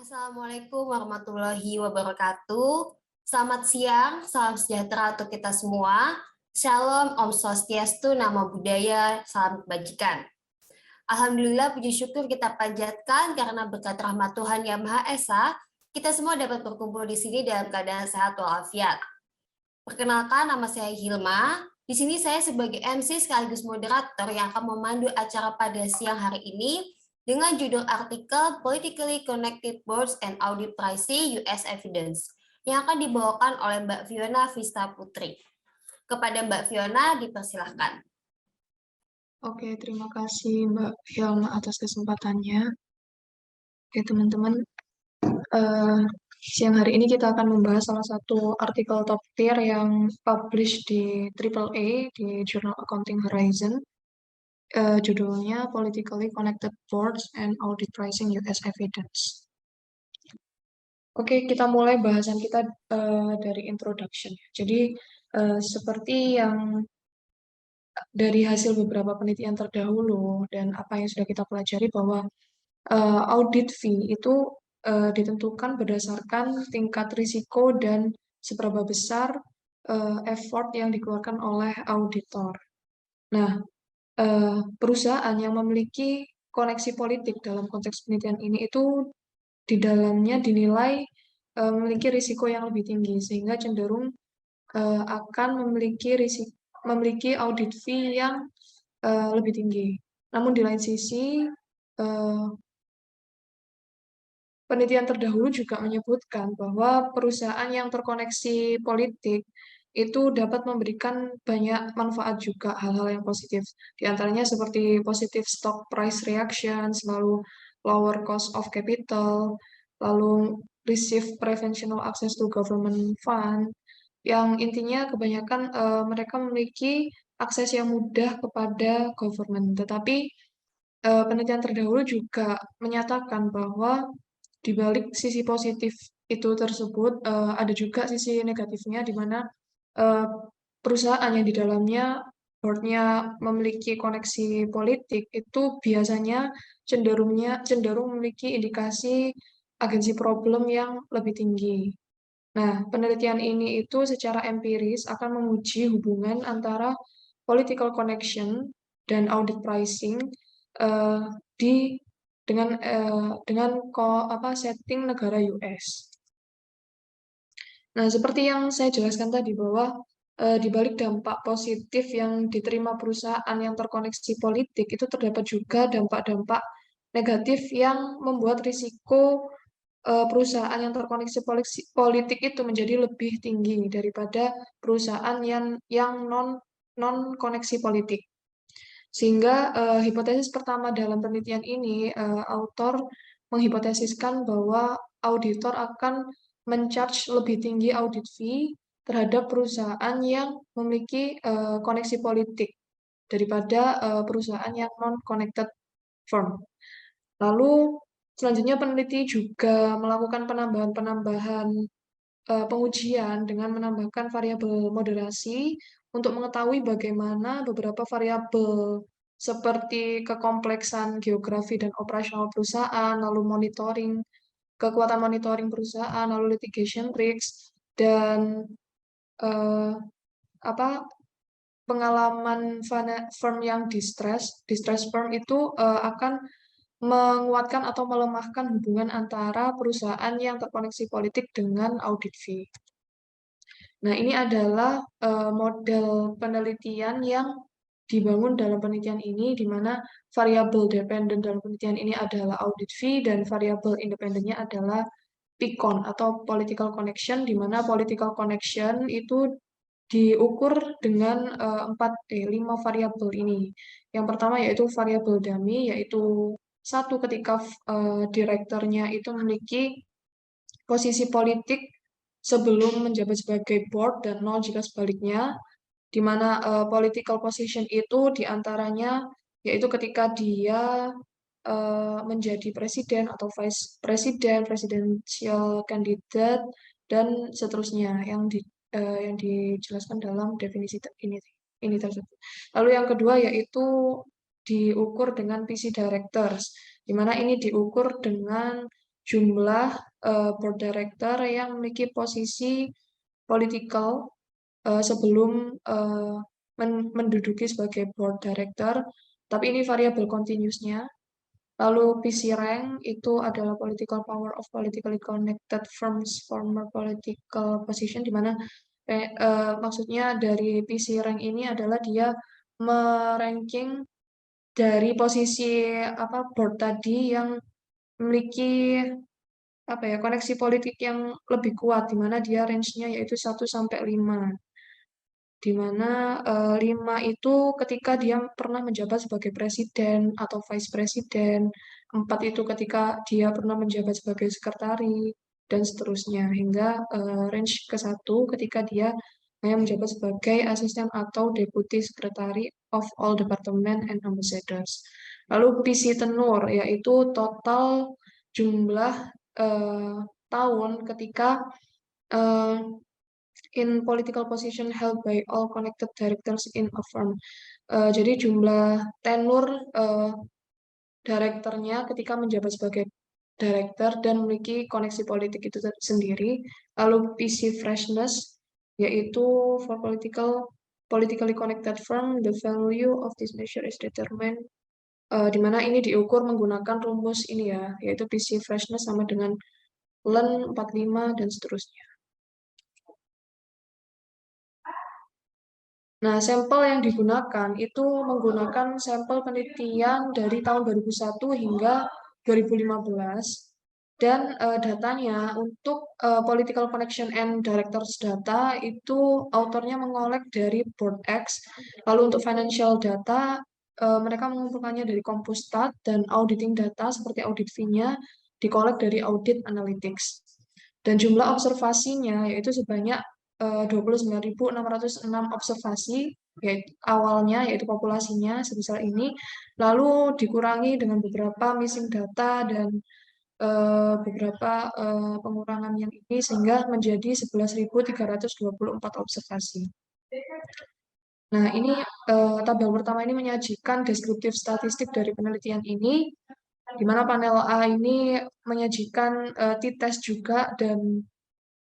Assalamualaikum warahmatullahi wabarakatuh. Selamat siang, salam sejahtera untuk kita semua. Shalom, Om Swastiastu, Namo Buddhaya, salam kebajikan. Alhamdulillah, puji syukur kita panjatkan karena berkat rahmat Tuhan Yang Maha Esa, kita semua dapat berkumpul di sini dalam keadaan sehat walafiat. Perkenalkan, nama saya Hilma. Di sini saya sebagai MC sekaligus moderator yang akan memandu acara pada siang hari ini dengan judul artikel Politically Connected Boards and Audit Pricing US Evidence yang akan dibawakan oleh Mbak Fiona Vista Putri. Kepada Mbak Fiona, dipersilahkan. Oke, terima kasih Mbak Hilma atas kesempatannya. Oke, teman-teman, siang hari ini kita akan membahas salah satu artikel top tier yang publish di AAA di Journal Accounting Horizon. Judulnya Politically Connected Boards and Audit Pricing US Evidence. Oke, kita mulai bahasan kita dari introduction. Jadi, seperti yang dari hasil beberapa penelitian terdahulu dan apa yang sudah kita pelajari bahwa audit fee itu ditentukan berdasarkan tingkat risiko dan seberapa besar effort yang dikeluarkan oleh auditor. Nah, perusahaan yang memiliki koneksi politik dalam konteks penelitian ini itu di dalamnya dinilai memiliki risiko yang lebih tinggi sehingga cenderung akan memiliki audit fee yang lebih tinggi. Namun di lain sisi penelitian terdahulu juga menyebutkan bahwa perusahaan yang terkoneksi politik itu dapat memberikan banyak manfaat juga, hal-hal yang positif. Di antaranya seperti positive stock price reaction, lalu lower cost of capital, lalu receive preferential access to government fund, yang intinya kebanyakan mereka memiliki akses yang mudah kepada government. Tetapi penelitian terdahulu juga menyatakan bahwa di balik sisi positif itu tersebut, ada juga sisi negatifnya di mana perusahaan yang di dalamnya board-nya memiliki koneksi politik itu biasanya cenderung memiliki indikasi agensi problem yang lebih tinggi. Nah, penelitian ini itu secara empiris akan menguji hubungan antara political connection dan audit pricing di dengan setting negara US. Nah, seperti yang saya jelaskan tadi bahwa di balik dampak positif yang diterima perusahaan yang terkoneksi politik itu terdapat juga dampak-dampak negatif yang membuat risiko perusahaan yang terkoneksi politik itu menjadi lebih tinggi daripada perusahaan yang non koneksi politik. Sehingga hipotesis pertama dalam penelitian ini, autor menghipotesiskan bahwa auditor akan men-charge lebih tinggi audit fee terhadap perusahaan yang memiliki koneksi politik daripada perusahaan yang non-connected firm. Lalu selanjutnya peneliti juga melakukan penambahan pengujian dengan menambahkan variabel moderasi untuk mengetahui bagaimana beberapa variabel seperti kekompleksan geografi dan operasional perusahaan, lalu kekuatan monitoring perusahaan, lalu litigation risk, dan pengalaman firm yang distress firm itu akan menguatkan atau melemahkan hubungan antara perusahaan yang terkoneksi politik dengan audit fee. Nah, ini adalah model penelitian yang dibangun dalam penelitian ini, di mana variabel dependent dalam penelitian ini adalah audit fee, dan variabel independennya adalah PCON atau political connection, di mana political connection itu diukur dengan 5 variabel ini. Yang pertama yaitu variabel dummy, yaitu satu ketika direkturnya itu memiliki posisi politik sebelum menjabat sebagai board dan 0 jika sebaliknya, di mana political position itu diantaranya yaitu ketika dia menjadi presiden atau vice presiden, presidential candidate, dan seterusnya yang dijelaskan dalam definisi ini tersebut. Lalu yang kedua yaitu diukur dengan PC directors, di mana ini diukur dengan jumlah board director yang memiliki posisi political sebelum menduduki sebagai board director, tapi ini variabel continuous-nya. Lalu PC rank itu adalah political power of politically connected firms former political position, di mana maksudnya dari PC rank ini adalah dia meranking dari posisi board tadi yang memiliki koneksi politik yang lebih kuat, di mana dia range-nya yaitu 1 sampai 5. Di mana 5 itu ketika dia pernah menjabat sebagai presiden atau vice presiden, 4 itu ketika dia pernah menjabat sebagai sekretari, dan seterusnya, hingga range ke-1 ketika dia hanya menjabat sebagai asisten atau deputy secretary of all department and ambassadors. Lalu PC tenur, yaitu total jumlah tahun ketika eh, in political position held by all connected directors in a firm. Jadi jumlah tenur direkturnya ketika menjabat sebagai director dan memiliki koneksi politik itu sendiri. Lalu PC freshness, yaitu for politically connected firm, the value of this measure is determined, di mana ini diukur menggunakan rumus ini ya, yaitu PC freshness sama dengan LEN 45 dan seterusnya. Nah, sampel yang digunakan itu menggunakan sampel penelitian dari tahun 2001 hingga 2015. Dan datanya untuk political connection and directors data itu autornya mengolek dari BoardX. Lalu untuk financial data, mereka mengumpulkannya dari Compustat, dan auditing data seperti audit fee-nya dikolek dari Audit Analytics. Dan jumlah observasinya yaitu sebanyak 29.606 observasi, yaitu awalnya yaitu populasinya sebesar ini, lalu dikurangi dengan beberapa missing data dan beberapa pengurangan yang ini sehingga menjadi 11.324 observasi. Nah, ini tabel pertama ini menyajikan deskriptif statistik dari penelitian ini, di mana panel A ini menyajikan t-test juga dan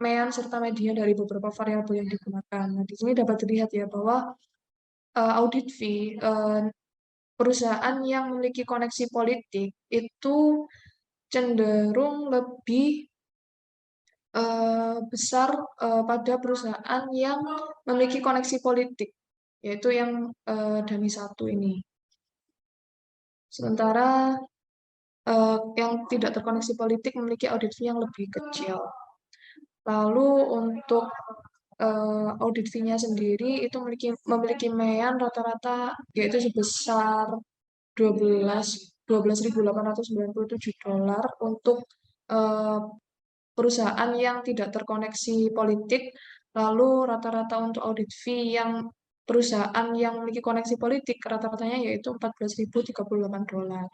mean serta median dari beberapa variabel yang digunakan. Nah, di sini dapat dilihat ya bahwa audit fee perusahaan yang memiliki koneksi politik itu cenderung lebih besar pada perusahaan yang memiliki koneksi politik, yaitu yang DAMI 1 ini. Sementara yang tidak terkoneksi politik memiliki audit fee yang lebih kecil. Lalu untuk audit fee-nya sendiri itu memiliki mean rata-rata yaitu sebesar $12.897 untuk perusahaan yang tidak terkoneksi politik. Lalu rata-rata untuk audit fee yang perusahaan yang memiliki koneksi politik rata-ratanya yaitu $14.038.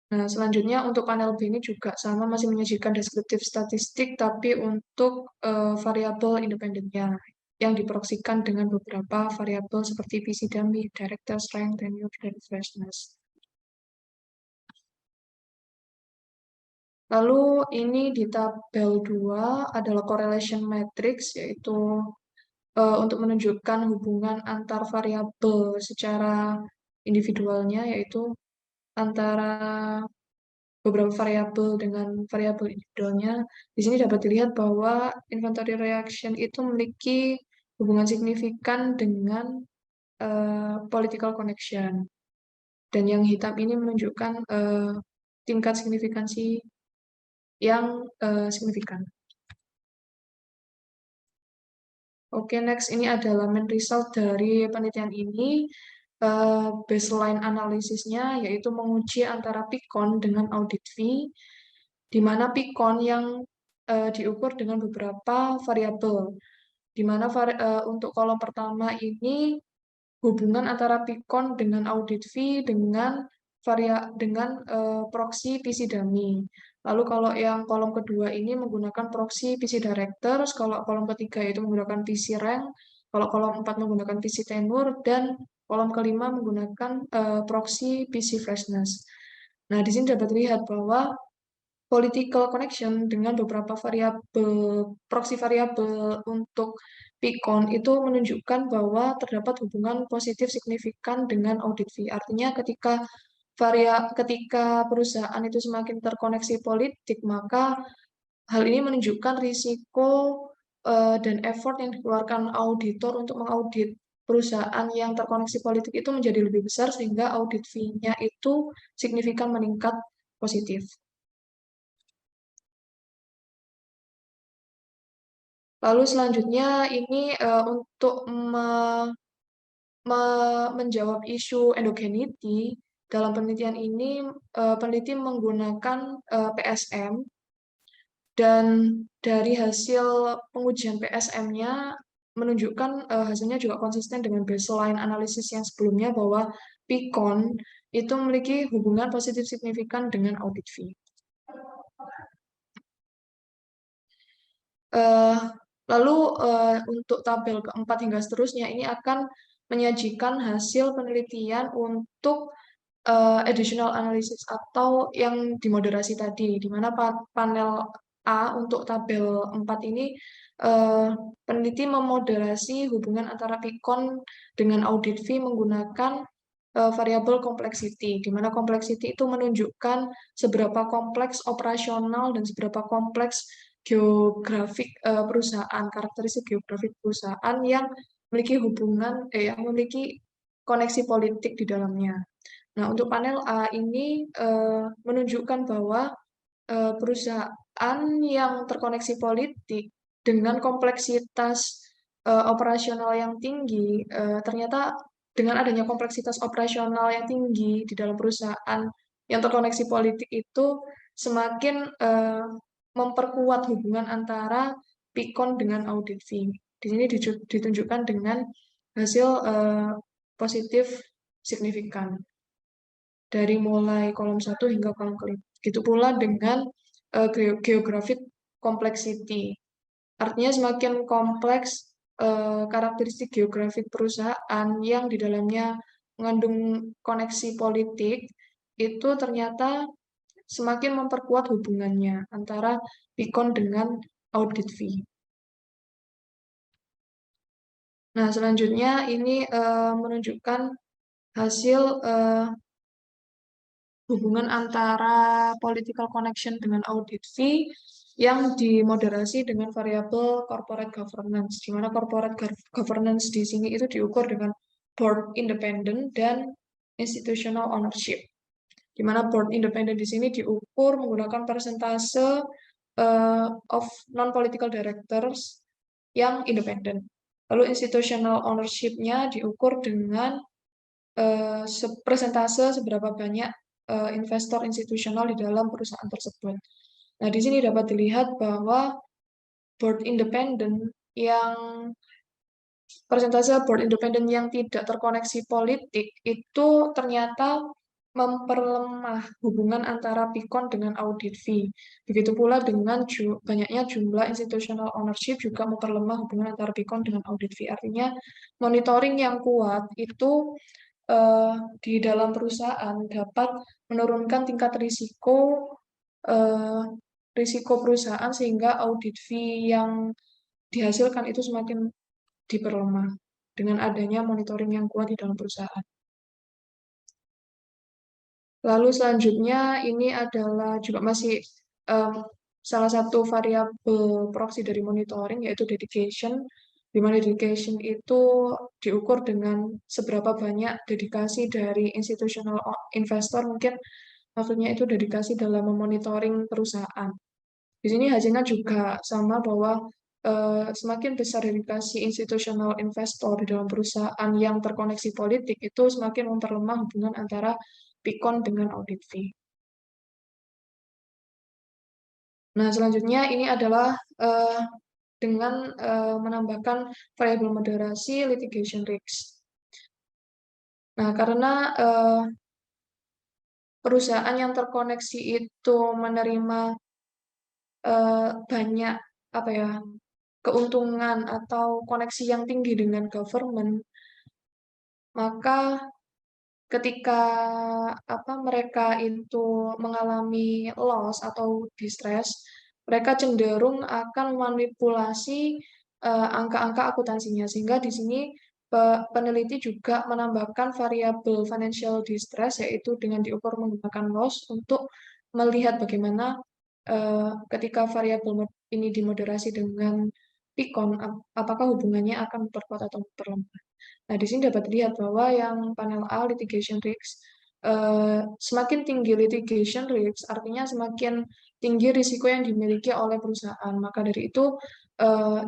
Nah, selanjutnya untuk panel B ini juga sama, masih menyajikan deskriptif statistik, tapi untuk variabel independennya yang diproksikan dengan beberapa variabel seperti PC dummy, director strength, tenure, dan freshness. Lalu ini di tabel 2 adalah correlation matrix, yaitu untuk menunjukkan hubungan antar variabel secara individualnya, yaitu antara beberapa variabel dengan variabel individualnya. Di sini dapat dilihat bahwa inventory reaction itu memiliki hubungan signifikan dengan political connection. Dan yang hitam ini menunjukkan tingkat signifikansi yang signifikan. Oke, next ini adalah main result dari penelitian ini. Baseline analisisnya yaitu menguji antara PICON dengan audit fee, di mana PICON yang diukur dengan beberapa variabel, di mana untuk kolom pertama ini hubungan antara PICON dengan audit fee dengan proxy PC dummy. Lalu kalau yang kolom kedua ini menggunakan proxy PC director, kalau kolom ketiga itu menggunakan PC rank, kalau kolom 4 menggunakan PC tenure, dan kolom kelima menggunakan proxy PC freshness. Nah, di sini dapat dilihat bahwa political connection dengan beberapa variabel, proxy variabel untuk Picon itu menunjukkan bahwa terdapat hubungan positif signifikan dengan audit fee. Artinya ketika perusahaan itu semakin terkoneksi politik, maka hal ini menunjukkan risiko dan effort yang dikeluarkan auditor untuk mengaudit perusahaan yang terkoneksi politik itu menjadi lebih besar sehingga audit fee-nya itu signifikan meningkat positif. Lalu selanjutnya ini untuk menjawab isu endogenity, dalam penelitian ini peneliti menggunakan PSM dan dari hasil pengujian PSM-nya menunjukkan hasilnya juga konsisten dengan baseline analisis yang sebelumnya bahwa Picon itu memiliki hubungan positif signifikan dengan audit fee. Lalu untuk tabel keempat hingga seterusnya ini akan menyajikan hasil penelitian untuk additional analysis atau yang dimoderasi tadi, di mana panel A untuk tabel 4 ini peneliti memoderasi hubungan antara Picon dengan audit fee menggunakan variabel complexity, di mana complexity itu menunjukkan seberapa kompleks operasional dan seberapa kompleks geografik perusahaan, karakteristik geografik perusahaan yang memiliki koneksi politik di dalamnya. Nah, untuk panel A ini menunjukkan bahwa perusahaan yang terkoneksi politik dengan kompleksitas operasional yang tinggi, ternyata dengan adanya kompleksitas operasional yang tinggi di dalam perusahaan yang terkoneksi politik itu semakin memperkuat hubungan antara Picon dengan audit fee. Di sini ditunjukkan dengan hasil positif signifikan dari mulai kolom 1 hingga kolom kelima. Begitu pula dengan geographic complexity. Artinya semakin kompleks karakteristik geografik perusahaan yang di dalamnya mengandung koneksi politik, itu ternyata semakin memperkuat hubungannya antara Picon dengan audit fee. Nah, selanjutnya ini menunjukkan hasil hubungan antara political connection dengan audit fee yang dimoderasi dengan variabel corporate governance, di mana corporate governance di sini itu diukur dengan board independent dan institutional ownership. Di mana board independent di sini diukur menggunakan persentase of non-political directors yang independen. Lalu institutional ownership-nya diukur dengan persentase seberapa banyak investor institusional di dalam perusahaan tersebut. Nah, di sini dapat dilihat bahwa board independent yang persentase board independent yang tidak terkoneksi politik itu ternyata memperlemah hubungan antara Picon dengan audit fee. Begitu pula dengan banyaknya jumlah institutional ownership juga memperlemah hubungan antara Picon dengan audit fee. Artinya monitoring yang kuat itu di dalam perusahaan dapat menurunkan tingkat risiko perusahaan sehingga audit fee yang dihasilkan itu semakin diperlemah dengan adanya monitoring yang kuat di dalam perusahaan. Lalu selanjutnya ini adalah juga masih salah satu variabel proxy dari monitoring yaitu dedication, di mana dedication itu diukur dengan seberapa banyak dedikasi dari institutional investor, mungkin maksudnya itu dedikasi dalam memonitoring perusahaan. Di sini hasilnya juga sama bahwa semakin besar dedikasi institutional investor di dalam perusahaan yang terkoneksi politik itu semakin memperlemah hubungan antara Picon dengan audit fee. Nah, selanjutnya ini adalah dengan menambahkan variabel moderasi litigation risk. Nah, karena perusahaan yang terkoneksi itu menerima banyak keuntungan atau koneksi yang tinggi dengan government, maka ketika mereka itu mengalami loss atau distress, mereka cenderung akan memanipulasi angka-angka akuntansinya. Sehingga di sini peneliti juga menambahkan variabel financial distress, yaitu dengan diukur menggunakan loss untuk melihat bagaimana ketika variabel ini dimoderasi dengan Pikon, apakah hubungannya akan memperkuat atau memperlemah. Nah, di sini dapat dilihat bahwa yang panel A, litigation risk, semakin tinggi litigation risk, artinya semakin tinggi risiko yang dimiliki oleh perusahaan. Maka dari itu,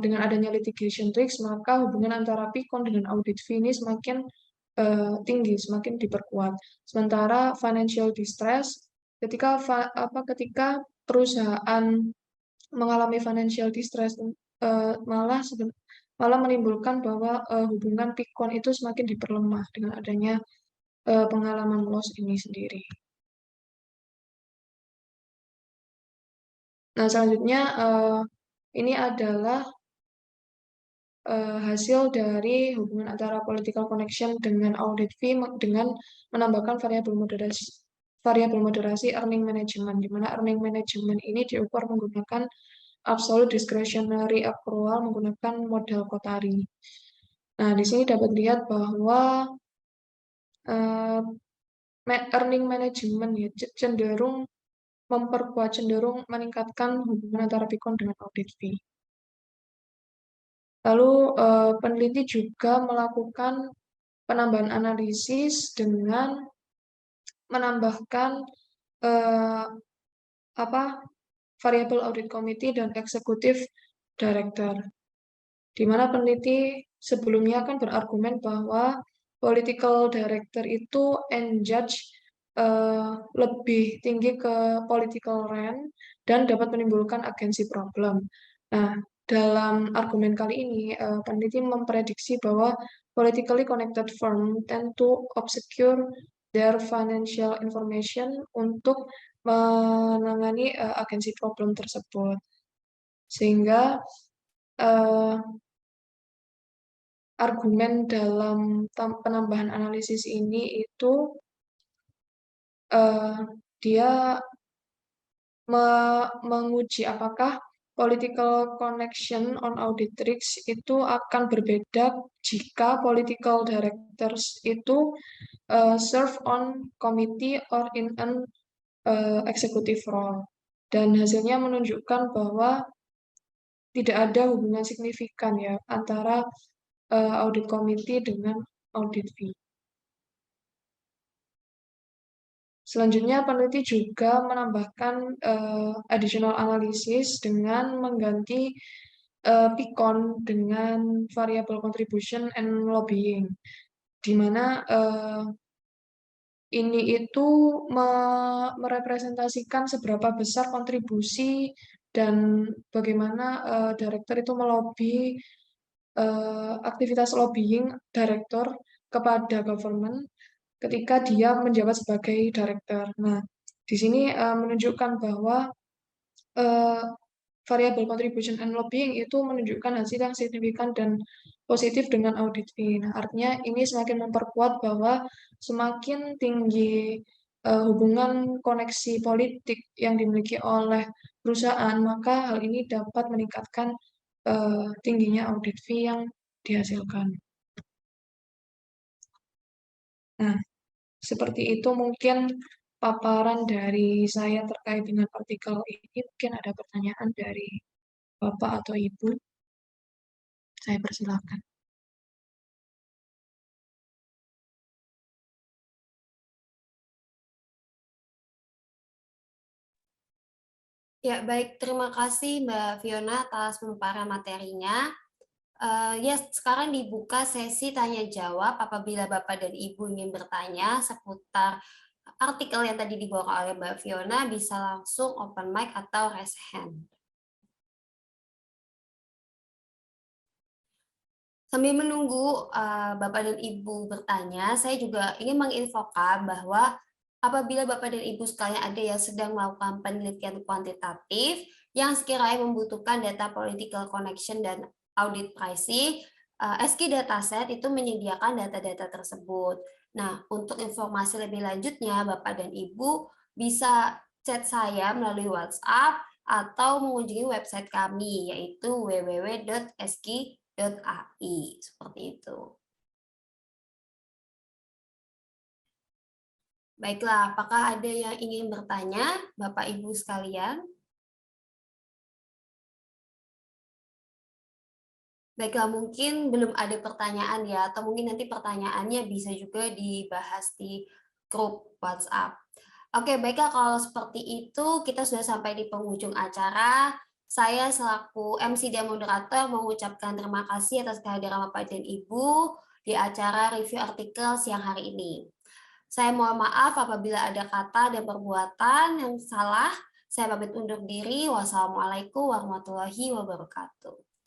dengan adanya litigation risk, maka hubungan antara Pikon dengan audit fee ini semakin tinggi, semakin diperkuat. Sementara financial distress, ketika perusahaan mengalami financial distress, malah menimbulkan bahwa hubungan Pikon itu semakin diperlemah dengan adanya pengalaman loss ini sendiri. Nah, selanjutnya ini adalah hasil dari hubungan antara political connection dengan audit fee dengan menambahkan variabel moderasi earning management, di mana earning management ini diukur menggunakan absolute discretionary accrual menggunakan model Kotari. Nah, di sini dapat dilihat bahwa earning management ya cenderung meningkatkan hubungan antara Pikon dengan audit fee. Lalu peneliti juga melakukan penambahan analisis dengan menambahkan variabel audit committee dan executive director, di mana peneliti sebelumnya kan berargumen bahwa political director itu judge lebih tinggi ke political rank dan dapat menimbulkan agency problem. Nah, dalam argumen kali ini, peneliti memprediksi bahwa politically connected firm tend to obscure their financial information untuk menangani agency problem tersebut. Sehingga argumen dalam penambahan analisis ini itu dia menguji apakah political connection on audit risk itu akan berbeda jika political directors itu serve on committee or in an executive role. Dan hasilnya menunjukkan bahwa tidak ada hubungan signifikan ya antara audit committee dengan audit fee. Selanjutnya, peneliti juga menambahkan additional analysis dengan mengganti Pikon dengan variable contribution and lobbying, di mana ini itu merepresentasikan seberapa besar kontribusi dan bagaimana direktur itu melobi aktivitas lobbying direktur kepada government ketika dia menjabat sebagai direktur. Nah, di sini menunjukkan bahwa variable contribution and lobbying itu menunjukkan hasil yang signifikan dan positif dengan audit fee. Nah, artinya ini semakin memperkuat bahwa semakin tinggi hubungan koneksi politik yang dimiliki oleh perusahaan, maka hal ini dapat meningkatkan tingginya audit fee yang dihasilkan. Nah, seperti itu mungkin paparan dari saya terkait dengan artikel ini. Mungkin ada pertanyaan dari Bapak atau Ibu. Saya persilakan. Ya, baik. Terima kasih Mbak Fiona atas pemaparan materinya. Ya, sekarang dibuka sesi tanya-jawab apabila Bapak dan Ibu ingin bertanya seputar artikel yang tadi dibawa oleh Mbak Fiona, bisa langsung open mic atau raise hand. Sambil menunggu Bapak dan Ibu bertanya, saya juga ingin menginfokan bahwa apabila Bapak dan Ibu sekalian ada yang sedang melakukan penelitian kuantitatif yang sekiranya membutuhkan data political connection dan audit pricing, SK Dataset itu menyediakan data-data tersebut. Nah, untuk informasi lebih lanjutnya, Bapak dan Ibu bisa chat saya melalui WhatsApp atau mengunjungi website kami, yaitu www.eski.ai. Seperti itu. Baiklah, apakah ada yang ingin bertanya, Bapak Ibu sekalian? Baiklah, mungkin belum ada pertanyaan ya, atau mungkin nanti pertanyaannya bisa juga dibahas di grup WhatsApp. Oke, baiklah kalau seperti itu kita sudah sampai di penghujung acara. Saya selaku MC dan moderator mengucapkan terima kasih atas kehadiran Bapak dan Ibu di acara review artikel siang hari ini. Saya mohon maaf apabila ada kata dan perbuatan yang salah. Saya pamit undur diri. Wassalamualaikum warahmatullahi wabarakatuh.